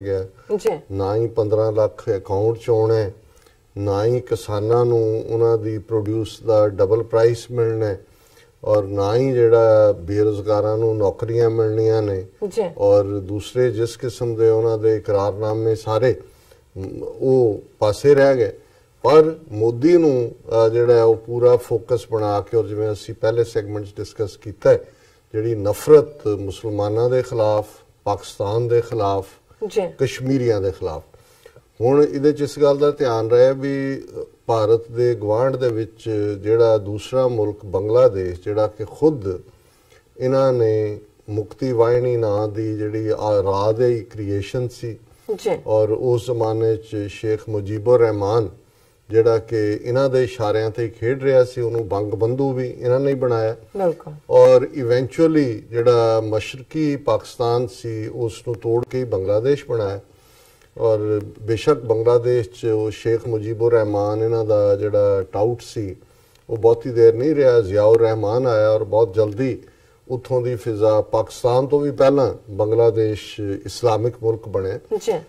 गया, ना ही 15 लाख अकाउंट च आना है, ना ही किसानां नूं उन्हां दी प्रोड्यूस दा डबल प्राइस मिलना है, और ना ही जिहड़ा बेरोजगारां नूं नौकरियां मिलनियां ने, और दूसरे जिस किस्म दे उन्हां दे इकरारनामे सारे वो पासे रह गए। पर मोदी नूं जिहड़ा वो पूरा फोकस बना के, और जिवें असीं पहले सैगमेंट डिस्कस कीता है, जिहड़ी नफरत मुसलमानां दे खिलाफ, पाकिस्तान दे खिलाफ, कश्मीरियां दे खिलाफ, हुण इहदे च इस गल दा ध्यान रहे भी भारत दे गवांढ दे विच जिहड़ा दूसरा मुल्क बांग्लादेश, जिहड़ा कि खुद इन्हां ने मुक्ति वाहिनी नां दी जिहड़ी राह दी क्रिएशन सी, और उस जमाने च शेख मुजीबुर रहमान जिहड़ा कि इन्हां दे इशारियां ते खेड रहा सी, उहनूं बंगबंधु भी इन्हां ने ही बनाया, और इवेंचुअली जिहड़ा मशरकी पाकिस्तान सी उसनूं तोड़ के ही बांग्लादेश बनाया। और बेशक बांग्लादेश च शेख मुजीबुर रहमान इन्हां दा जिहड़ा टाउट सी वो बहुती देर नहीं रहा, जियाउर रहमान आया, और बहुत जल्दी उत्थों दी फिजा पाकिस्तान तो भी पहला बांग्लादेश इस्लामिक मुल्क बने।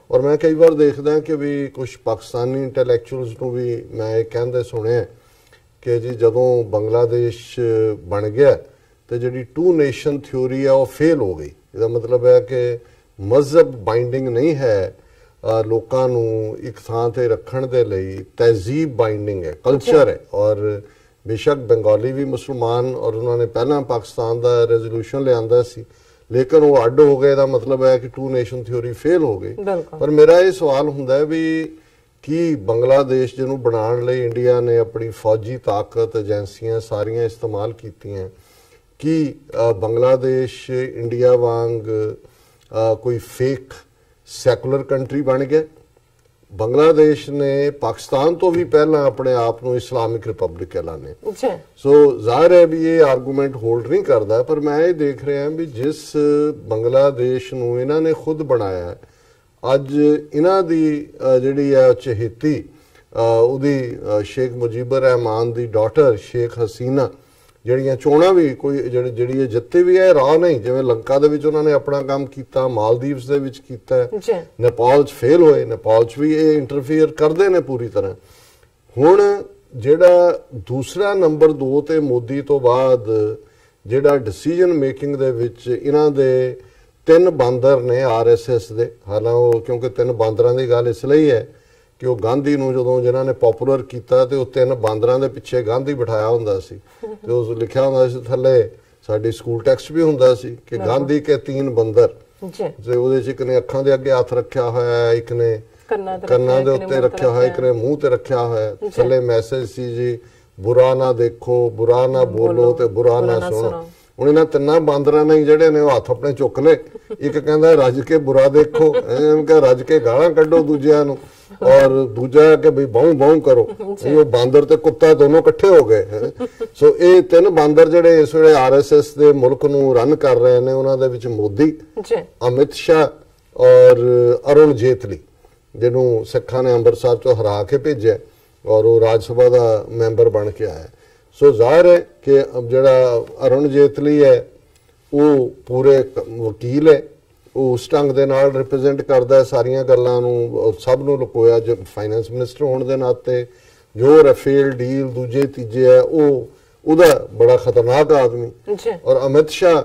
और मैं कई बार देखदा कि भी कुछ पाकिस्तानी इंटैलेक्चुअल्स नूं भी मैं ये कहंदे सुने कि जी जदों बांग्लादेश बन गया तो जिहड़ी टू नेशन थ्योरी है वो फेल हो गई। इसदा मतलब है कि मजहब बाइंडिंग नहीं है, लोकां नूं एक थां ते रखण दे लई तहजीब बाइंडिंग है, कल्चर है। और बेशक बंगाली भी मुसलमान, और उन्होंने पहला पाकिस्तान का रेजोल्यूशन लिया सी, लेकिन वो अड हो गए। मतलब है कि टू नेशन थ्योरी फेल हो गई। पर मेरा ये सवाल हुंदा है भी कि बांग्लादेश जिन्हों बनाने लई इंडिया ने अपनी फौजी ताकत, एजेंसियां सारियां इस्तेमाल कीतियां, कि बांग्लादेश इंडिया वांग कोई फेक सैकुलर कंट्री बन गया? बांग्लादेश ने पाकिस्तान तो भी पहला अपने आप को इस्लामिक रिपब्लिक ऐलाने। सो जाहिर है भी ये आर्गूमेंट होल्ड नहीं करता, पर मैं ये देख रहा भी जिस बांग्लादेश नूं इन्हां ने खुद बनाया है, अज इन्हां दी जिहड़ी है चहेती उहदी शेख मुजीबुर रहमान दी डॉटर शेख हसीना, ਜਿਹੜੀਆਂ ਚੋਣਾਂ ਵੀ ਕੋਈ ਜਿਹੜੀ ਜਿੱਤੇ ਵੀ ਹੈ ਰਾਹ ਨਹੀਂ, ਜਿਵੇਂ ਲੰਕਾ ਦੇ ਵਿੱਚ ਉਹਨਾਂ ਨੇ ਆਪਣਾ ਕੰਮ ਕੀਤਾ, ਮਾਲਦੀਵਸ ਦੇ ਵਿੱਚ ਕੀਤਾ, ਨੇਪਾਲ 'ਚ ਫੇਲ ਹੋਏ, ਨੇਪਾਲ 'ਚ ਵੀ ਇਹ ਇੰਟਰਫੀਅਰ ਕਰਦੇ ਨੇ ਪੂਰੀ ਤਰ੍ਹਾਂ। ਹੁਣ ਜਿਹੜਾ ਦੂਸਰਾ ਨੰਬਰ 2 ਤੇ ਮੋਦੀ ਤੋਂ ਬਾਅਦ ਜਿਹੜਾ ਡਿਸੀਜਨ ਮੇਕਿੰਗ ਦੇ ਵਿੱਚ ਇਹਨਾਂ ਦੇ 3 ਬਾਂਦਰ ਨੇ RSS ਦੇ, ਹਾਲਾਂਕਿ ਕਿਉਂਕਿ 3 ਬਾਂਦਰਾਂ ਦੀ ਗੱਲ ਇਸ ਲਈ ਹੈ कि वो गांधी नूं जदों जिन्हां ने पॉपुलर किया तो 3 बांदरां दे पिछे गांधी बिठाया हुंदा सी, ते उस लिखिया हुंदा सी थल्ले, साडी स्कूल टैक्सट भी हुंदा सी कि गांधी के 3 बंदर, ते उहदे च एक ने अखां दे अगे हथ रखिया होया, एक ने कन्नां दे उत्ते रखिया होया, एक ने मूंह ते रखिया होया, थल्ले मैसेज सी जी बुरा ना देखो, बुरा ना बोलो ते बुरा ना सुनो। ਹੁਣ ਇਹਨਾਂ 3 ਬਾਂਦਰਾਂ ਨੇ ਜਿਹੜੇ ਨੇ ਉਹ ਹੱਥ ਆਪਣੇ ਚੁੱਕ ਲਏ, ਇੱਕ ਕਹਿੰਦਾ ਰੱਜ ਕੇ ਬੁਰਾ ਦੇਖੋ, ਇਹਨੂੰ ਕਹ ਰੱਜ ਕੇ ਗਾਲਾਂ ਕੱਢੋ ਦੂਜਿਆਂ ਨੂੰ, ਔਰ ਦੂਜਾ ਕਿ ਬਈ ਬਾਉਂ ਬਾਉਂ ਕਰੋ। ਇਹ ਬਾਂਦਰ ਤੇ ਕੁੱਤਾ ਦੋਨੋਂ ਇਕੱਠੇ ਹੋ ਗਏ। ਸੋ ਇਹ 3 ਬਾਂਦਰ ਜਿਹੜੇ ਇਸ ਵੇਲੇ RSS ਦੇ ਮੁਲਕ ਨੂੰ ਰਨ ਕਰ ਰਹੇ ਨੇ, ਉਹਨਾਂ ਦੇ ਵਿੱਚ ਮੋਦੀ, ਅਮਿਤ ਸ਼ਾਹ ਔਰ ਅਰੁਣ ਜੇਤਲੀ, ਜਿਹਨੂੰ ਸਿੱਖਾਂ ਨੇ ਅੰਮ੍ਰਿਤਸਰ ਚੋਂ ਹਰਾ ਕੇ ਭੇਜਿਆ ਔਰ ਉਹ ਰਾਜ ਸਭਾ ਦਾ ਮੈਂਬਰ ਬਣ ਕੇ ਆਇਆ। सो जाहिर है कि जड़ा अरुण जेतली है वो पूरे वकील है, वो उस ढंग के नाल रिप्रजेंट करता है सारिया गल्लां नूं, सब नूं लुकोया। जो फाइनेंस मिनिस्टर होने के नाते जो रफेल डील दूजे तीजे है वो बड़ा खतरनाक आदमी। और अमित शाह,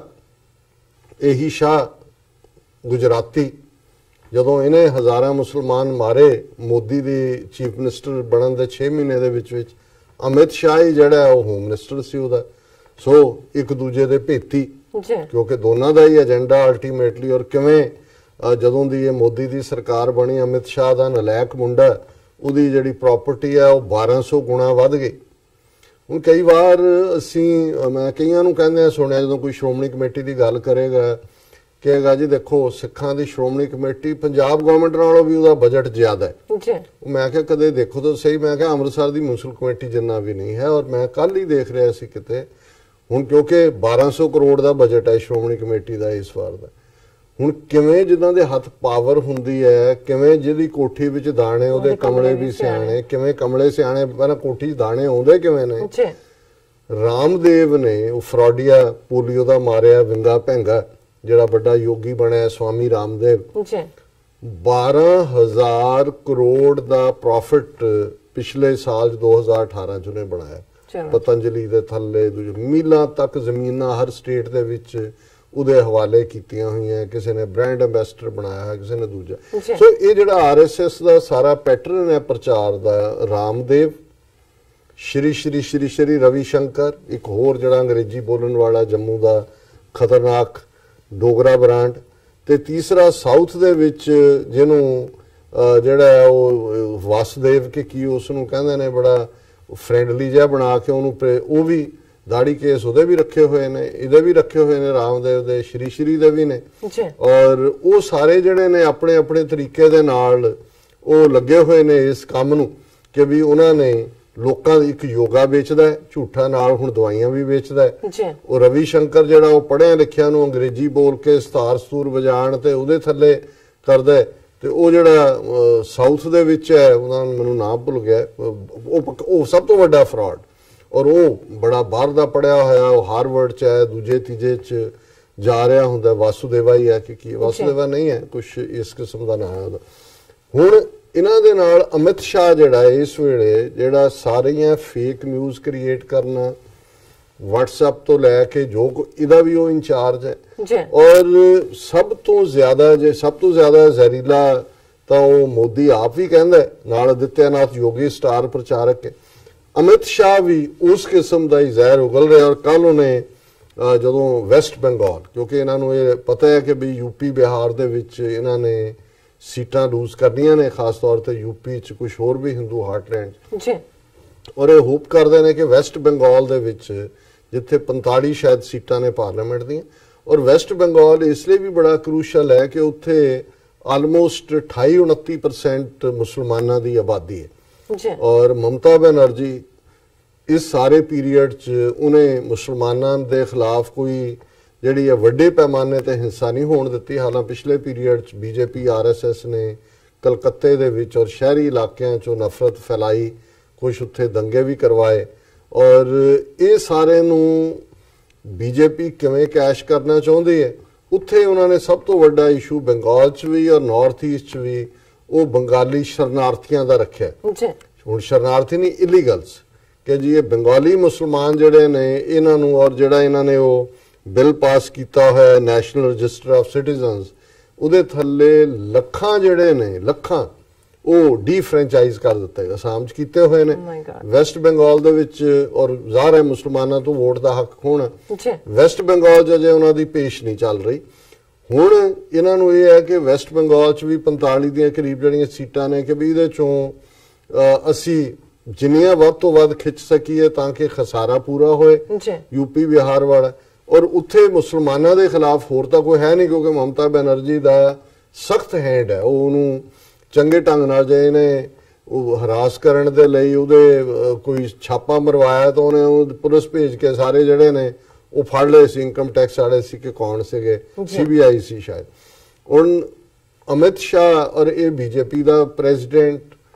यही शाह गुजराती, जदों इन्हें हज़ारां मुसलमान मारे मोदी दी चीफ मिनिस्टर बनन दे 6 महीने दे विच अमित शाह ही जड़ा है होम मिनिस्टर सी उहदा। सो एक दूजे दे भेती, क्योंकि दोनों का ही एजेंडा अल्टीमेटली। और किवें जदों दी मोदी दी सरकार बनी, अमित शाह दा नलैक मुंडा, उहदी जिहड़ी प्रॉपर्टी है वो 1200 गुणा वध गई। हुण कई बार असीं मैं कईयां नूं कहंदे सुनिया, जदों कोई श्रोमणी कमेटी की गल करेगा कहेगा जी देखो सिखां दी श्रोमणी कमेटी पंजाब गवर्नमेंट नालों भी उहदा बजट ज्यादा है। मैं क्या कदे देखो तो सही, मैं क्या अमृतसर की म्यूनसिपल कमेटी जिन्ना भी नहीं है। और मैं कल ही देख रहा सी किते, हुण क्योंकि 1200 करोड़ का बजट है श्रोमणी कमेटी का इस बार का। हुण किवें जिन्हां दे हथ पावर हुंदी है, किवें जिहदी कोठी विच दाणे उहदे कमले भी सियाणे, किवें कमले सियाणे पर कोठी दाणे आउंदे किवें ने। रामदेव ने फ्रॉडिया पोलियो का मारिया विंगा भैंगा, जिहड़ा बड़ा योगी बनया स्वामी रामदेव, 12,000 ਕਰੋੜ ਦਾ ਪ੍ਰੋਫਿਟ ਪਿਛਲੇ ਸਾਲ 2018 ਚ ਉਹਨੇ ਬਣਾਇਆ। ਪਤੰਜਲੀ ਦੇ ਥੱਲੇ ਮੀਲਾਂ ਤੱਕ ਜ਼ਮੀਨਾਂ ਹਰ ਸਟੇਟ ਦੇ ਵਿੱਚ ਉਹਦੇ ਹਵਾਲੇ ਕੀਤੀਆਂ ਹੋਈਆਂ, ਕਿਸੇ ਨੇ ਬ੍ਰਾਂਡ ਐਂਬੈਸਡਰ ਬਣਾਇਆ, ਕਿਸੇ ਨੇ ਦੂਜਾ। ਸੋ ਇਹ ਜਿਹੜਾ RSS ਦਾ ਸਾਰਾ ਪੈਟਰਨ ਹੈ ਪ੍ਰਚਾਰ ਦਾ, ਰਾਮਦੇਵ, ਸ਼੍ਰੀ ਸ਼੍ਰੀ ਸ਼੍ਰੀ ਸ਼੍ਰੀ ਰਵੀ ਸ਼ੰਕਰ, ਇੱਕ ਹੋਰ ਜਿਹੜਾ ਅੰਗਰੇਜ਼ੀ ਬੋਲਣ ਵਾਲਾ ਜੰਮੂ ਦਾ ਖਤਰਨਾਕ ਡੋਗਰਾ ਬ੍ਰਾਂਡ, ਤੇ ਤੀਸਰਾ ਸਾਊਥ ਦੇ ਵਿੱਚ ਜਿਹਨੂੰ ਜਿਹੜਾ ਉਹ ਵਾਸੁਦੇਵ ਕਿ ਕੀ ਉਸ ਨੂੰ ਕਹਿੰਦੇ ਨੇ, ਬੜਾ ਫਰੈਂਡਲੀ ਜਿਹਾ ਬਣਾ ਕੇ ਉਹਨੂੰ, ਉਹ ਵੀ ਦਾੜੀ ਕੇਸ ਉਹਦੇ ਵੀ ਰੱਖੇ ਹੋਏ ਨੇ, ਇਹਦੇ ਵੀ ਰੱਖੇ ਹੋਏ ਨੇ, ਰਾਮਦੇਵ ਦੇ, ਸ਼੍ਰੀ ਸ਼੍ਰੀ ਦੇ ਵੀ ਨੇ। ਔਰ ਉਹ ਸਾਰੇ ਜਿਹੜੇ ਨੇ ਆਪਣੇ ਆਪਣੇ ਤਰੀਕੇ ਦੇ ਨਾਲ ਉਹ ਲੱਗੇ ਹੋਏ ਨੇ ਇਸ ਕੰਮ ਨੂੰ ਕਿ ਵੀ ਉਹਨਾਂ ਨੇ ਲੋਕਾਂ ਦੀ ਇੱਕ ਯੋਗਾ ਵੇਚਦਾ ਹੈ ਝੂਠਾ, ਨਾਲ ਹੁਣ ਦਵਾਈਆਂ ਵੀ ਵੇਚਦਾ ਹੈ। ਉਹ ਰਵੀ ਸ਼ੰਕਰ ਜਿਹੜਾ ਉਹ ਪੜ੍ਹਿਆ ਲਿਖਿਆ ਨੂੰ ਅੰਗਰੇਜ਼ੀ ਬੋਲ ਕੇ ਸਤਾਰ ਸਤੂਰ ਵਜਾਣ ਤੇ ਉਹਦੇ ਥੱਲੇ ਕਰਦਾ। ਤੇ ਉਹ ਜਿਹੜਾ ਸਾਊਥ ਦੇ ਵਿੱਚ ਹੈ, ਉਹਦਾ ਮੈਨੂੰ ਨਾਮ ਭੁੱਲ ਗਿਆ, ਉਹ ਸਭ ਤੋਂ ਵੱਡਾ ਫਰਾਡ। ਔਰ ਉਹ ਬੜਾ ਬਾਹਰ ਦਾ ਪੜਿਆ ਹੋਇਆ, ਉਹ ਹਾਰਵਰਡ ਚ ਹੈ, ਦੂਜੇ ਤੀਜੇ ਚ ਜਾ ਰਿਹਾ ਹੁੰਦਾ। ਵਾਸੁਦੇਵਾ ਹੀ ਹੈ ਕਿ ਕੀ, ਵਾਸੁਦੇਵਾ ਨਹੀਂ ਹੈ, ਕੁਛ ਇਸ ਕਿਸਮ ਦਾ ਨਾਮ ਹੈ ਉਹਦਾ। ਹੁਣ ਇਹਨਾਂ ਦੇ ਨਾਲ ਅਮਿਤ ਸ਼ਾਹ ਜਿਹੜਾ ਇਸ ਵੇਲੇ ਜਿਹੜਾ ਸਾਰੀਆਂ ਫੇਕ ਨਿਊਜ਼ ਕ੍ਰੀਏਟ ਕਰਨਾ, WhatsApp ਤੋਂ ਲੈ ਕੇ ਜੋ ਇਹਦਾ ਵੀ ਉਹ ਇੰਚਾਰਜ ਹੈ। ਔਰ ਸਭ ਤੋਂ ਜ਼ਿਆਦਾ ਜ਼ਹਿਰੀਲਾ ਤਾਂ ਉਹ ਮੋਦੀ ਆਪ ਵੀ ਕਹਿੰਦਾ, ਨਾਲ ਆਦਿੱਤਿਆਨਾਥ ਯੋਗੀ ਸਟਾਰ ਪ੍ਰਚਾਰਕ ਹੈ। ਅਮਿਤ ਸ਼ਾਹ ਵੀ ਉਸ ਕਿਸਮ ਦਾ ਹੀ ਜ਼ਹਿਰ ਉਗਲ ਰਿਹਾ। ਔਰ ਕੱਲ ਉਹਨੇ ਜਦੋਂ ਵੈਸਟ ਬੰਗਾਲ, ਕਿਉਂਕਿ ਇਹਨਾਂ ਨੂੰ ਇਹ ਪਤਾ ਹੈ ਕਿ ਵੀ ਯੂਪੀ ਬਿਹਾਰ ਦੇ ਵਿੱਚ ਇਹਨਾਂ ਨੇ ਸੀਟਾਂ ਲੂਜ਼ ਕਰਨੀਆਂ ਨੇ, ਖਾਸ ਤੌਰ ਤੇ ਯੂਪੀ ਚ ਕੁਝ ਹੋਰ ਵੀ ਹਿੰਦੂ ਹਾਰਟਲੈਂਡ, ਔਰ ਇਹ ਹੋਪ ਕਰਦੇ ਨੇ ਕਿ ਵੈਸਟ ਬੰਗਾਲ ਦੇ ਵਿੱਚ ਜਿੱਥੇ 45 ਸ਼ਾਇਦ ਸੀਟਾਂ ਨੇ ਪਾਰਲੀਮੈਂਟ ਦੀਆਂ, ਔਰ ਵੈਸਟ ਬੰਗਾਲ ਇਸ ਲਈ ਵੀ ਬੜਾ ਕਰੂਸ਼ਲ ਹੈ ਕਿ ਉੱਥੇ ਆਲਮੋਸਟ 28-29% ਮੁਸਲਮਾਨਾਂ ਦੀ ਆਬਾਦੀ ਹੈ। ਔਰ ਮਮਤਾ ਬੈਨਰਜੀ ਇਸ ਸਾਰੇ ਪੀਰੀਅਡ 'ਚ ਉਹਨੇ ਮੁਸਲਮਾਨਾਂ ਦੇ ਖਿਲਾਫ ਕੋਈ ਜਿਹੜੀ ਹੈ ਵੱਡੇ ਪੈਮਾਨੇ ਤੇ ਹਿੰਸਾ ਨਹੀਂ ਹੋਣ ਦਿੱਤੀ। ਹਾਲਾਂਕਿ ਪਿਛਲੇ ਪੀਰੀਅਡ 'ਚ BJP RSS ਨੇ ਕਲਕੱਤੇ ਦੇ ਵਿੱਚ ਔਰ ਸ਼ਹਿਰੀ ਇਲਾਕਿਆਂ 'ਚੋਂ ਨਫ਼ਰਤ ਫੈਲਾਈ, ਕੁਝ ਉੱਥੇ ਦੰਗੇ ਵੀ ਕਰਵਾਏ। ਔਰ ਇਹ ਸਾਰੇ ਨੂੰ BJP ਕਿਵੇਂ ਕੈਸ਼ ਕਰਨਾ ਚਾਹੁੰਦੀ ਹੈ, ਉੱਥੇ ਉਹਨਾਂ ਨੇ ਸਭ ਤੋਂ ਵੱਡਾ ਇਸ਼ੂ ਬੰਗਾਲ 'ਚ ਵੀ ਔਰ ਨਾਰਥ ਈਸਟ 'ਚ ਵੀ ਉਹ ਬੰਗਾਲੀ ਸ਼ਰਨਾਰਥੀਆਂ ਦਾ ਰੱਖਿਆ। ਹੁਣ ਸ਼ਰਨਾਰਥੀ ਨਹੀਂ, ਇਲੀਗਲਸ, ਕਿ ਜੀ ਇਹ ਬੰਗਾਲੀ ਮੁਸਲਮਾਨ ਜਿਹੜੇ ਨੇ ਇਹਨਾਂ ਨੂੰ, ਔਰ ਜਿਹੜਾ ਇਹਨਾਂ ਨੇ ਉਹ ਬਿੱਲ ਪਾਸ ਕੀਤਾ ਹੋਇਆ ਨੈਸ਼ਨਲ ਰਜਿਸਟਰ ਆਫ ਸਿਟੀਜ਼ਨਸ, ਉਹਦੇ ਥੱਲੇ ਲੱਖਾਂ ਜਿਹੜੇ ਨੇ, ਲੱਖਾਂ ਉਹ ਡੀਫਰੈਂਚਾਈਜ਼ ਕਰ ਦਿੱਤੇ, ਅਸਾਮ 'ਚ ਕੀਤੇ ਹੋਏ ਨੇ, ਵੈਸਟ ਬੰਗਾਲ ਦੇ ਵਿੱਚ। ਔਰ ਜ਼ਾਹਰ ਹੈ ਮੁਸਲਮਾਨਾਂ ਤੋਂ ਵੋਟ ਦਾ ਹੱਕ ਹੋਣਾ, ਵੈਸਟ ਬੰਗਾਲ 'ਚ ਅਜੇ ਉਹਨਾਂ ਦੀ ਪੇਸ਼ ਨਹੀਂ ਚੱਲ ਰਹੀ। ਹੁਣ ਇਹਨਾਂ ਨੂੰ ਇਹ ਹੈ ਕਿ ਵੈਸਟ ਬੰਗਾਲ 'ਚ ਵੀ 45 ਦੀਆਂ ਕਰੀਬ ਜਿਹੜੀਆਂ ਸੀਟਾਂ ਨੇ ਕਿ ਵੀ ਇਹਦੇ 'ਚੋਂ ਅਸੀਂ ਜਿੰਨੀਆਂ ਵੱਧ ਤੋਂ ਵੱਧ ਖਿੱਚ ਸਕੀਏ ਤਾਂ ਕਿ ਖਸਾਰਾ ਪੂਰਾ ਹੋਏ ਯੂਪੀ ਬਿਹਾਰ ਵਾਲਾ। ਔਰ ਉੱਥੇ ਮੁਸਲਮਾਨਾਂ ਦੇ ਖਿਲਾਫ ਹੋਰ ਤਾਂ ਕੋਈ ਹੈ ਨਹੀਂ, ਕਿਉਂਕਿ ਮਮਤਾ ਬੈਨਰਜੀ ਦਾ ਸਖਤ ਹੈਂਡ ਹੈ, ਉਹ ਉਹਨੂੰ ਚੰਗੇ ਢੰਗ ਨਾਲ ਜੇ ਇਹਨੇ ਉਹ ਹਰਾਸ ਕਰਨ ਦੇ ਲਈ ਉਹਦੇ ਕੋਈ ਛਾਪਾ ਮਰਵਾਇਆ ਤਾਂ ਉਹਨੇ ਉਹ ਪੁਲਿਸ ਭੇਜ ਕੇ ਸਾਰੇ ਜਿਹੜੇ ਨੇ ਉਹ ਫੜ ਲਏ ਸੀ, ਇਨਕਮ ਟੈਕਸ ਵਾਲੇ ਸੀ ਕਿ ਕੌਣ ਸੀਗੇ, CBI ਸੀ ਸ਼ਾਇਦ। ਹੁਣ ਅਮਿਤ ਸ਼ਾਹ ਔਰ ਇਹ BJP ਦਾ ਪ੍ਰੈਜ਼ੀਡੈਂਟ,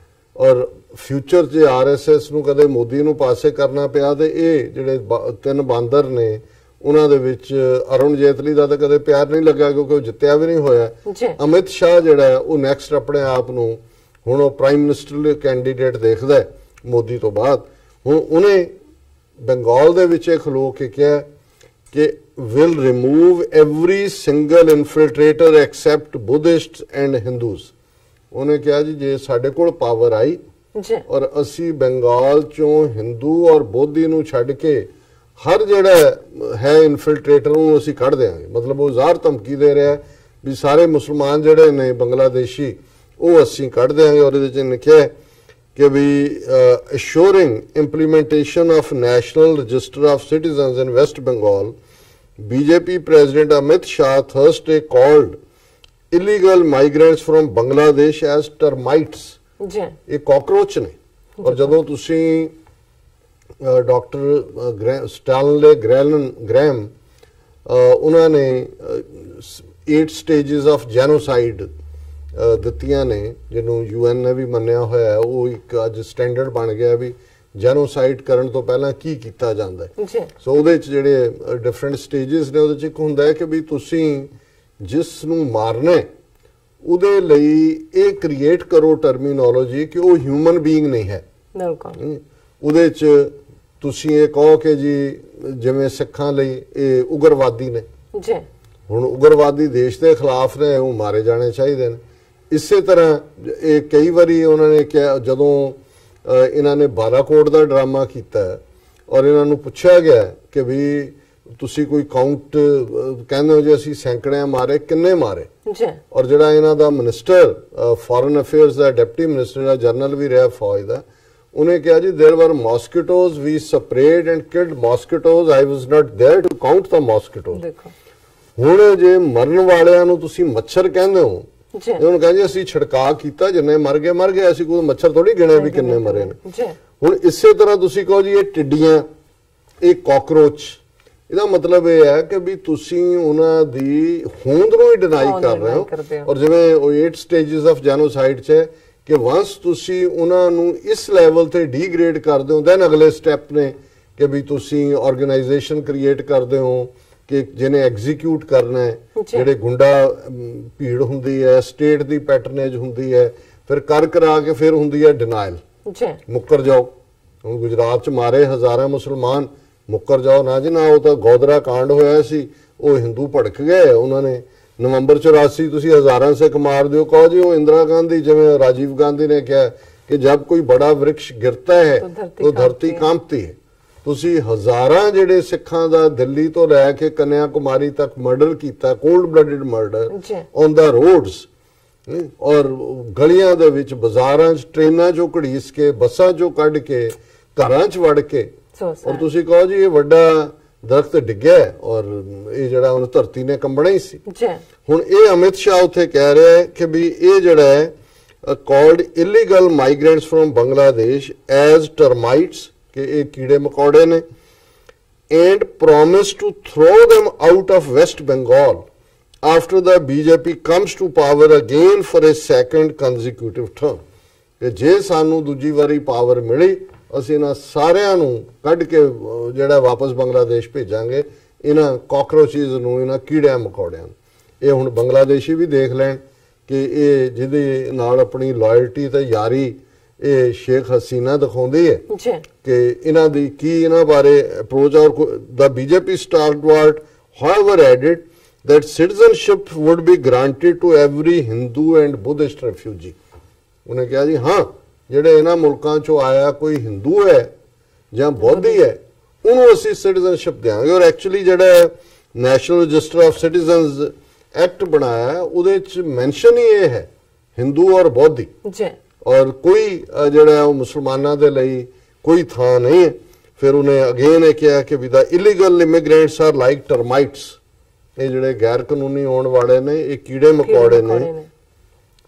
ਔਰ ਫਿਊਚਰ 'ਚ RSS ਨੂੰ ਕਦੇ ਮੋਦੀ ਨੂੰ ਪਾਸੇ ਕਰਨਾ ਪਿਆ ਤੇ ਇਹ ਜਿਹੜੇ ਤਿੰਨ ਬਾਂਦਰ ਨੇ ਉਹਨਾਂ ਦੇ ਵਿੱਚ ਅਰੁਣ ਜੇਤਲੀ ਦਾ ਤਾਂ ਕਦੇ ਪਿਆਰ ਨਹੀਂ ਲੱਗਾ, ਕਿਉਂਕਿ ਉਹ ਜਿੱਤਿਆ ਵੀ ਨਹੀਂ ਹੋਇਆ। ਅਮਿਤ ਸ਼ਾਹ ਜਿਹੜਾ ਉਹ ਨੈਕਸਟ ਆਪਣੇ ਆਪ ਨੂੰ ਹੁਣ ਉਹ ਪ੍ਰਾਈਮ ਮਿਨਿਸਟਰ ਕੈਂਡੀਡੇਟ ਦੇਖਦਾ ਮੋਦੀ ਤੋਂ ਬਾਅਦ। ਹੁਣ ਉਹਨੇ ਬੰਗਾਲ ਦੇ ਵਿੱਚ ਖਲੋ ਕੇ ਕਿਹਾ ਕਿ will remove every single infiltrator except Buddhists and Hindus। ਉਹਨੇ ਕਿਹਾ ਜੀ ਜੇ ਸਾਡੇ ਕੋਲ ਪਾਵਰ ਆਈ ਔਰ ਅਸੀਂ ਬੰਗਾਲ ਚੋਂ ਹਿੰਦੂ ਔਰ ਬੋਧੀ ਨੂੰ ਛੱਡ ਕੇ ਹਰ ਜਿਹੜਾ ਹੈ ਇਨਫਿਲਟ੍ਰੇਟਰ ਨੂੰ ਅਸੀਂ ਕੱਢ ਦੇਵਾਂਗੇ। ਮਤਲਬ ਉਹ ਜ਼ਾਹਰ ਧਮਕੀ ਦੇ ਰਿਹਾ ਵੀ ਸਾਰੇ ਮੁਸਲਮਾਨ ਜਿਹੜੇ ਨੇ ਬੰਗਲਾਦੇਸ਼ੀ ਉਹ ਅਸੀਂ ਕੱਢ ਦੇਵਾਂਗੇ। ਔਰ ਇਹਦੇ 'ਚ ਲਿਖਿਆ ਕਿ ਵੀ assuring implementation of national register of citizens in West Bengal, BJP President Amit Shah Thursday called illegal migrants from Bangladesh as termites। ਇਹ ਕਾਕਰੋਚ ਨੇ। ਔਰ ਜਦੋਂ ਤੁਸੀਂ ਡਾਕਟਰ ਸਟੈਨਲੇ ਗ੍ਰੈਮ ਉਹਨਾਂ ਨੇ 8 ਸਟੇजेस ਆਫ ਜੈਨੋਸਾਈਡ ਦਿੱਤੀਆਂ ਨੇ, ਜਿਹਨੂੰ UN ਨੇ ਵੀ ਮੰਨਿਆ ਹੋਇਆ, ਉਹ ਇੱਕ ਅੱਜ ਸਟੈਂਡਰਡ ਬਣ ਗਿਆ ਵੀ ਜੈਨੋਸਾਈਡ ਕਰਨ ਤੋਂ ਪਹਿਲਾਂ ਕੀ ਕੀਤਾ ਜਾਂਦਾ ਹੈ। ਸੋ ਉਹਦੇ 'ਚ ਜਿਹੜੇ ਡਿਫਰੈਂਟ ਸਟੇजेस ਨੇ, ਉਹਦੇ 'ਚ ਇੱਕ ਹੁੰਦਾ ਹੈ ਕਿ ਵੀ ਤੁਸੀਂ ਜਿਸ ਨੂੰ ਮਾਰਨਾ ਉਹਦੇ ਲਈ ਇਹ ਕ੍ਰੀਏਟ ਕਰੋ ਟਰਮੀਨੋਲੋਜੀ ਕਿ ਉਹ ਹਿਊਮਨ ਬੀਇੰਗ ਨਹੀਂ ਹੈ। ਬਿਲਕੁਲ। ਉਹਦੇ 'ਚ ਤੁਸੀਂ ਇਹ ਕਹੋ ਕਿ ਜੀ ਜਿਵੇਂ ਸਿੱਖਾਂ ਲਈ ਇਹ ਉਗਰਵਾਦੀ ਨੇ ਜੀ, ਹੁਣ ਉਗਰਵਾਦੀ ਦੇਸ਼ ਦੇ ਖਿਲਾਫ ਨੇ, ਉਹ ਮਾਰੇ ਜਾਣੇ ਚਾਹੀਦੇ ਨੇ। ਇਸੇ ਤਰ੍ਹਾਂ ਇਹ ਕਈ ਵਾਰੀ ਉਹਨਾਂ ਨੇ ਕਿਹਾ, ਜਦੋਂ ਇਹਨਾਂ ਨੇ ਬਾਲਾਕੋਟ ਦਾ ਡਰਾਮਾ ਕੀਤਾ ਔਰ ਇਹਨਾਂ ਨੂੰ ਪੁੱਛਿਆ ਗਿਆ ਕਿ ਵੀ ਤੁਸੀਂ ਕੋਈ ਕਾਊਂਟ ਕਹਿੰਦੇ ਹੋ ਜੇ ਅਸੀਂ ਸੈਂਕੜਿਆਂ ਮਾਰੇ, ਕਿੰਨੇ ਮਾਰੇ ਜੀ, ਔਰ ਜਿਹੜਾ ਇਹਨਾਂ ਦਾ ਮਿਨਿਸਟਰ ਫੋਰਨ ਅਫੇਅਰਸ ਦਾ ਡਿਪਟੀ ਮਿਨਿਸਟਰ ਦਾ ਜਨਰਲ ਵੀ ਰਿਹਾ ਫੌਜ ਦਾ, ਉਹਨੇ ਕਿਹਾ ਜੀ there were mosquitoes we spread and killed mosquitoes I was not there to count the mosquitoes. ਦੇਖੋ ਹੁਣ ਜੇ ਮਰਨ ਵਾਲਿਆਂ ਨੂੰ ਤੁਸੀਂ ਮੱਛਰ ਕਹਿੰਦੇ ਹੋ, ਜੀ, ਉਹਨੂੰ ਕਹਿੰਦੇ ਅਸੀਂ ਛਿੜਕਾਅ ਕੀਤਾ, ਜਿੰਨੇ ਮਰ ਗਏ ਅਸੀਂ ਕੋਈ ਮੱਛਰ ਥੋੜੀ ਗਿਣੇ ਵੀ ਕਿੰਨੇ ਮਰੇ ਨੇ। ਜੀ, ਹੁਣ ਇਸੇ ਤਰ੍ਹਾਂ ਤੁਸੀਂ ਕਹੋ ਜੀ ਇਹ ਟਿੱਡੀਆਂ, ਇਹ ਕਾਕਰੋਚ, ਇਹਦਾ ਮਤਲਬ ਇਹ ਹੈ ਕਿ ਵੀ ਤੁਸੀਂ ਉਹਨਾਂ ਦੀ ਹੋਂਦ ਨੂੰ ਹੀ ਡਿਨਾਈ ਕਰ ਰਹੇ ਹੋ। ਔਰ ਜਿਵੇਂ ਉਹ 8 ਸਟੇजेस ਆਫ ਜੈਨੋਸਾਈਡ 'ਚ ਕਿ ਵਾਂਸ ਤੁਸੀਂ ਉਹਨਾਂ ਨੂੰ ਇਸ ਲੈਵਲ ਤੇ ਡੀਗ੍ਰੇਡ ਕਰਦੇ ਹੋ, ਦੈਨ ਅਗਲੇ ਸਟੈਪ ਨੇ ਕਿ ਵੀ ਤੁਸੀਂ ਆਰਗੇਨਾਈਜੇਸ਼ਨ ਕ੍ਰੀਏਟ ਕਰਦੇ ਹੋ ਕਿ ਜਿਹਨੇ ਐਗਜ਼ੀਕਿਊਟ ਕਰਨਾ ਹੈ, ਜਿਹੜੇ ਗੁੰਡਾ ਭੀੜ ਹੁੰਦੀ ਹੈ, ਸਟੇਟ ਦੀ ਪੈਟਰਨੇਜ ਹੁੰਦੀ ਹੈ, ਫਿਰ ਕਰਾ ਕੇ ਫਿਰ ਹੁੰਦੀ ਹੈ ਡਿਨਾਇਲ, ਮੁੱਕਰ ਜਾਓ। ਹੁਣ ਗੁਜਰਾਤ 'ਚ ਮਾਰੇ ਹਜ਼ਾਰਾਂ ਮੁਸਲਮਾਨ, ਮੁੱਕਰ ਜਾਓ ਨਾ ਜੀ ਨਾ। ਉਹ ਤਾਂ ਗੋਦਰਾ ਕਾਂਡ ਹੋਇਆ ਸੀ, ਉਹ ਹਿੰਦੂ ਭੜਕ ਗਏ, ਉਹਨਾਂ ਨੇ ਨਵੰਬਰ 84 ਤੁਸੀਂ ਹਜ਼ਾਰਾਂ ਸਿੱਖ ਮਾਰ ਦਿਓ। ਕਹੋ ਜੀ ਉਹ ਇੰਦਰਾ ਗਾਂਧੀ, ਜਿਵੇਂ ਰਾਜੀਵ ਗਾਂਧੀ ਨੇ ਕਿਹਾ ਕਿ ਜਬ ਕੋਈ ਬੜਾ ਵ੍ਰਿਕਸ਼ ਗਿਰਤਾ ਹੈ ਤਾਂ ਧਰਤੀ ਕਾਂਪਤੀ ਹੈ। ਤੁਸੀਂ ਹਜ਼ਾਰਾਂ ਜਿਹੜੇ ਸਿੱਖਾਂ ਦਾ ਦਿੱਲੀ ਤੋਂ ਲੈ ਕੇ ਕੰਨਿਆ ਕੁਮਾਰੀ ਤੱਕ ਮਰਡਰ ਕੀਤਾ, cold blooded murder on the roads, ਔਰ ਗਲੀਆਂ ਦੇ ਵਿੱਚ, ਬਾਜ਼ਾਰਾਂ 'ਚ, ਟ੍ਰੇਨਾਂ 'ਚੋਂ ਘੜੀਸ ਕੇ, ਬੱਸਾਂ 'ਚੋਂ ਕੱਢ ਕੇ, ਘਰਾਂ 'ਚ ਵੜ ਕੇ, ਔਰ ਤੁਸੀਂ ਕਹੋ ਜੀ ਇਹ ਵੱਡਾ ਦਰਖਤ ਡਿੱਗਿਆ ਔਰ ਇਹ ਜਿਹੜਾ ਹੁਣ ਧਰਤੀ ਨੇ ਕੰਬਣਾ ਹੀ ਸੀ। ਹੁਣ ਇਹ ਅਮਿਤ ਸ਼ਾਹ ਉੱਥੇ ਕਹਿ ਰਿਹਾ ਹੈ ਕਿ ਵੀ ਇਹ ਜਿਹੜਾ ਹੈ called illegal migrants from Bangladesh as termites, ਕਿ ਇਹ ਕੀੜੇ ਮਕੌੜੇ ਨੇ, and promise to throw them out of west Bengal after the BJP comes to power again for a second consecutive term। ਕਿ ਜੇ ਸਾਨੂੰ ਦੂਜੀ ਵਾਰੀ ਪਾਵਰ ਮਿਲੀ, ਅਸੀਂ ਇਹਨਾਂ ਸਾਰਿਆਂ ਨੂੰ ਕੱਢ ਕੇ ਜਿਹੜਾ ਵਾਪਸ ਬੰਗਲਾਦੇਸ਼ ਭੇਜਾਂਗੇ, ਇਹਨਾਂ ਕਾਕਰੋਚਿਸ ਨੂੰ, ਇਹਨਾਂ ਕੀੜਿਆਂ ਮਕੌੜਿਆਂ ਨੂੰ। ਇਹ ਹੁਣ ਬੰਗਲਾਦੇਸ਼ੀ ਵੀ ਦੇਖ ਲੈਣ ਕਿ ਇਹ ਜਿਹਦੇ ਨਾਲ ਆਪਣੀ ਲਾਇਲਟੀ ਤੇ ਯਾਰੀ ਇਹ ਸ਼ੇਖ ਹਸੀਨਾ ਦਿਖਾਉਂਦੀ ਹੈ ਕਿ ਇਹਨਾਂ ਦੀ ਕੀ ਇਹਨਾਂ ਬਾਰੇ ਅਪਰੋਚ। ਔਰ ਦਾ BJP stalwart however added that citizenship would be granted to every Hindu and Buddhist refugee। ਉਹਨੇ ਕਿਹਾ ਜੀ ਹਾਂ, ਜਿਹੜੇ ਇਹਨਾਂ ਮੁਲਕਾਂ ਚੋਂ ਆਇਆ ਕੋਈ ਹਿੰਦੂ ਹੈ ਜਾਂ ਬੌਧੀ ਹੈ, ਉਹਨੂੰ ਅਸੀਂ ਸਿਟੀਜ਼ਨਸ਼ਿਪ ਦੇਵਾਂਗੇ। ਔਰ ਐਕਚੁਅਲੀ ਜਿਹੜਾ national register of citizens act ਬਣਾਇਆ, ਉਹਦੇ 'ਚ ਮੈਂਸ਼ਨ ਹੀ ਇਹ ਹੈ, ਹਿੰਦੂ ਔਰ ਬੌਧੀ, ਔਰ ਕੋਈ ਜਿਹੜਾ ਉਹ ਮੁਸਲਮਾਨਾਂ ਦੇ ਲਈ ਕੋਈ ਥਾਂ ਨਹੀਂ ਹੈ। ਫਿਰ ਉਹਨੇ ਅਗੇਨ ਇਹ ਕਿਹਾ ਕਿ ਵੀ ਦਾ ਇਲੀਗਲ ਇਮੀਗ੍ਰੈਂਟਸ ਆਰ ਲਾਈਕ ਟਰਮਾਈਟਸ, ਇਹ ਜਿਹੜੇ ਗੈਰ ਕਾਨੂੰਨੀ ਆਉਣ ਵਾਲੇ ਨੇ, ਇਹ ਕੀੜੇ ਮਕੌੜੇ ਨੇ।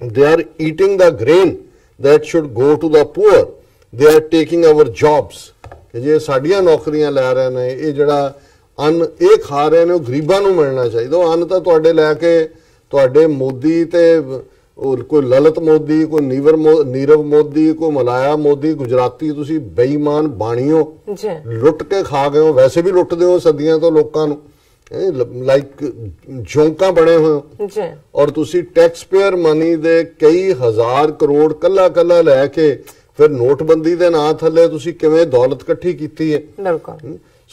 They are eating the grain that should go to the poor, they are taking our jobs। ਕਿ ਜੇ ਸਾਡੀਆਂ ਨੌਕਰੀਆਂ ਲੈ ਰਹੇ ਨੇ, ਇਹ ਜਿਹੜਾ ਅੰਨ ਇਹ ਖਾ ਰਹੇ ਨੇ ਉਹ ਗਰੀਬਾਂ ਨੂੰ ਮਿਲਣਾ ਚਾਹੀਦਾ। ਉਹ ਅੰਨ ਤਾਂ ਤੁਹਾਡੇ ਲੈ ਕੇ ਤੁਹਾਡੇ ਮੋਦੀ ਤੇ ਕੋਈ ਲਲਿਤ ਮੋਦੀ, ਕੋਈ ਨੀਰਵ ਮੋਦੀ, ਕੋਈ ਮਲਾਇਆ ਮੋਦੀ, ਗੁਜਰਾਤੀ, ਤੁਸੀਂ ਬੇਈਮਾਨ ਬਾਣੀਓ, ਲੁੱਟ ਕੇ ਖਾ ਗਏ ਹੋ, ਵੈਸੇ ਵੀ ਲੁੱਟਦੇ ਹੋ ਸਦੀਆਂ ਤੋਂ ਲੋਕਾਂ ਨੂੰ, ਲਾਈਕ ਜੌਂਕਾਂ ਬਣੇ ਹੋਏ। ਔਰ ਤੁਸੀਂ ਟੈਕਸ ਪੇਅਰ ਮਨੀ ਦੇ ਕਈ ਹਜ਼ਾਰ ਕਰੋੜ ਕੱਲਾ ਲੈ ਕੇ ਫਿਰ ਨੋਟਬੰਦੀ ਦੇ ਨਾਂ ਥੱਲੇ ਤੁਸੀਂ ਕਿਵੇਂ ਦੌਲਤ ਇਕੱਠੀ ਕੀਤੀ ਹੈ।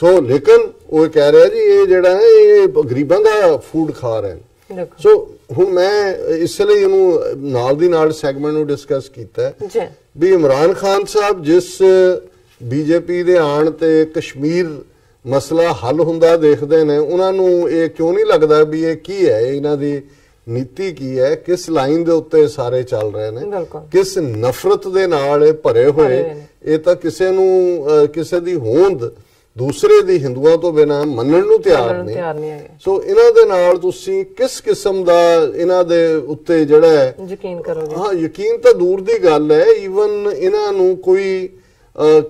ਸੋ ਲੇਕਿਨ ਉਹ ਕਹਿ ਰਿਹਾ ਜੀ ਇਹ ਜਿਹੜਾ ਹੈ ਇਹ ਗਰੀਬਾਂ ਦਾ ਫੂਡ ਖਾ ਰਹੇ ਨੇ। ਸੋ ਹੁਣ ਮੈਂ ਇਸ ਲਈ ਇਹਨੂੰ ਨਾਲ ਦੀ ਨਾਲ ਸੈਗਮੈਂਟ ਨੂੰ ਡਿਸਕਸ ਕੀਤਾ ਵੀ ਇਮਰਾਨ ਖਾਨ ਸਾਹਿਬ ਜਿਸ BJP ਦੇ ਆਣ ਤੇ ਕਸ਼ਮੀਰ ਮਸਲਾ ਹੱਲ ਹੁੰਦਾ ਦੇਖਦੇ ਨੇ, ਉਹਨਾਂ ਨੂੰ ਇਹ ਕਿਉਂ ਨਹੀਂ ਲੱਗਦਾ ਵੀ ਇਹ ਕੀ ਹੈ, ਇਹਨਾਂ ਦੀ ਨੀਤੀ ਕੀ ਹੈ, ਕਿਸ ਲਾਈਨ ਦੇ ਉੱਤੇ ਸਾਰੇ ਚੱਲ ਰਹੇ ਨੇ, ਕਿਸ ਨਫ਼ਰਤ ਦੇ ਨਾਲ ਇਹ ਭਰੇ ਹੋਏ। ਇਹ ਤਾਂ ਕਿਸੇ ਨੂੰ ਕਿਸੇ ਦੀ ਹੋਂਦ ਦੂਸਰੇ ਦੀ ਹਿੰਦੂਆਂ ਤੋਂ ਬਿਨਾਂ ਮੰਨਣ ਨੂੰ ਤਿਆਰ ਨਹੀਂ। ਸੋ ਇਹਨਾਂ ਦੇ ਨਾਲ ਤੁਸੀਂ ਕਿਸ ਕਿਸਮ ਦਾ ਇਹਨਾਂ ਦੇ ਉੱਤੇ ਜਿਹੜਾ ਹੈ ਯਕੀਨ ਕਰੋਗੇ? ਹਾਂ, ਯਕੀਨ ਤਾਂ ਦੂਰ ਦੀ ਗੱਲ ਹੈ, ਈਵਨ ਇਹਨਾਂ ਨੂੰ ਕੋਈ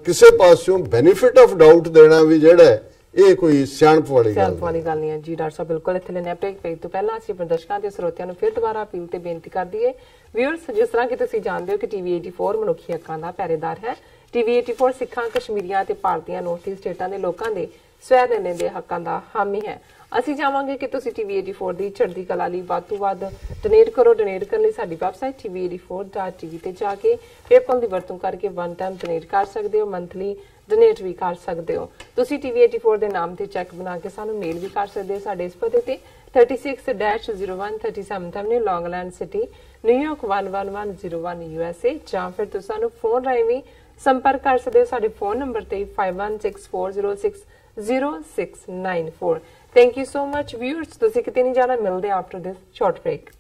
ਕਿਸੇ ਪਾਸਿਓਂ ਬੈਨੀਫਿਟ ਆਫ ਡਾਊਟ ਦੇਣਾ ਵੀ ਜਿਹੜਾ ਇਹ ਕੋਈ ਸਿਆਣਪ ਵਾਲੀ ਗੱਲ ਨਹੀਂ ਹੈ। ਜੀ ਡਾਕਟਰ ਸਾਹਿਬ, ਬਿਲਕੁਲ ਇੱਥੇ ਲੈਣੇ ਬ੍ਰੇਕ ਪੇਜ ਤੋਂ ਪਹਿਲਾਂ ਅਸੀਂ ਆਪਣੇ ਦਰਸ਼ਕਾਂ ਤੇ ਸਰੋਤਿਆਂ ਨੂੰ ਫਿਰ ਦੁਬਾਰਾ ਅਪੀਲ ਤੇ ਬੇਨਤੀ ਕਰ ਦਈਏ। ਵਿਊਅਰਸ, ਜਿਸ ਤਰ੍ਹਾਂ ਕਿ ਤੁਸੀਂ ਜਾਣਦੇ ਹੋ ਕਿ TV 84 ਮਨੁੱਖੀ ਹੱਕਾਂ ਦਾ ਪਹਿਰੇਦਾਰ ਹੈ। TV 84 ਸਿੱਖਾਂ, ਕਸ਼ਮੀਰੀਆਂ ਤੇ ਭਾਰਤੀਆਂ ਨੌਰਥ ਈਸਟ ਸਟੇਟਾਂ ਦੇ ਲੋਕਾਂ ਦੇ ਸਵੈ ਨਿਰਣੇ ਦੇ ਹੱਕਾਂ ਦਾ ਹਾਮੀ ਹੈ। ਅਸੀਂ ਚਾਹਾਂਗੇ ਕਿ ਤੁਸੀਂ ਟੀਵੀ 84 ਦੀ ਚੜ੍ਹਦੀ ਕਲਾ ਲਈ ਵੱਧ ਤੋਂ ਵੱਧ ਡੋਨੇਟ ਕਰੋ। ਡੋਨੇਟ ਕਰਨ ਲਈ ਸਾਡੀ ਵੈਬਸਾਈਟ tv84.tv ਤੇ ਜਾ ਕੇ PayPal ਦੀ ਵਰਤੋਂ ਕਰਕੇ ਵਨ ਟਾਈਮ ਡੋਨੇਟ ਕਰ ਸਕਦੇ ਹੋ, ਮੰਥਲੀ ਡੋਨੇਟ ਵੀ ਕਰ ਸਕਦੇ ਹੋ। ਤੁਸੀਂ ਟੀਵੀ 84 ਦੇ ਨਾਮ ਤੇ ਚੈੱਕ ਬਣਾ ਕੇ ਸਾਨੂੰ ਮੇਲ ਵੀ ਕਰ ਸਕਦੇ ਹੋ ਸਾਡੇ ਇਸ ਪਤੇ ਤੇ 36-01 37 ਲੌਂਗਲੈਂਡ ਸਿਟੀ, ਨਿਊਯਾਰਕ 11101 USA, ਜਾਂ ਫਿਰ ਤੁਸੀਂ ਸਾਨੂੰ ਫੋਨ ਰਾਹੀਂ ਵੀ ਸੰਪਰਕ ਕਰ ਸਕਦੇ ਹੋ ਸਾਡੇ ਫੋਨ ਨੰਬਰ ਤੇ 5164060694। Thank you so much viewers, ਤੁਸੀਂ ਕਿਤੇ ਨਹੀਂ ਜਾਣਾ, ਮਿਲਦੇ ਆਫਟਰ ਦਿਸ ਸ਼ਾਰਟ ਬ੍ਰੇਕ।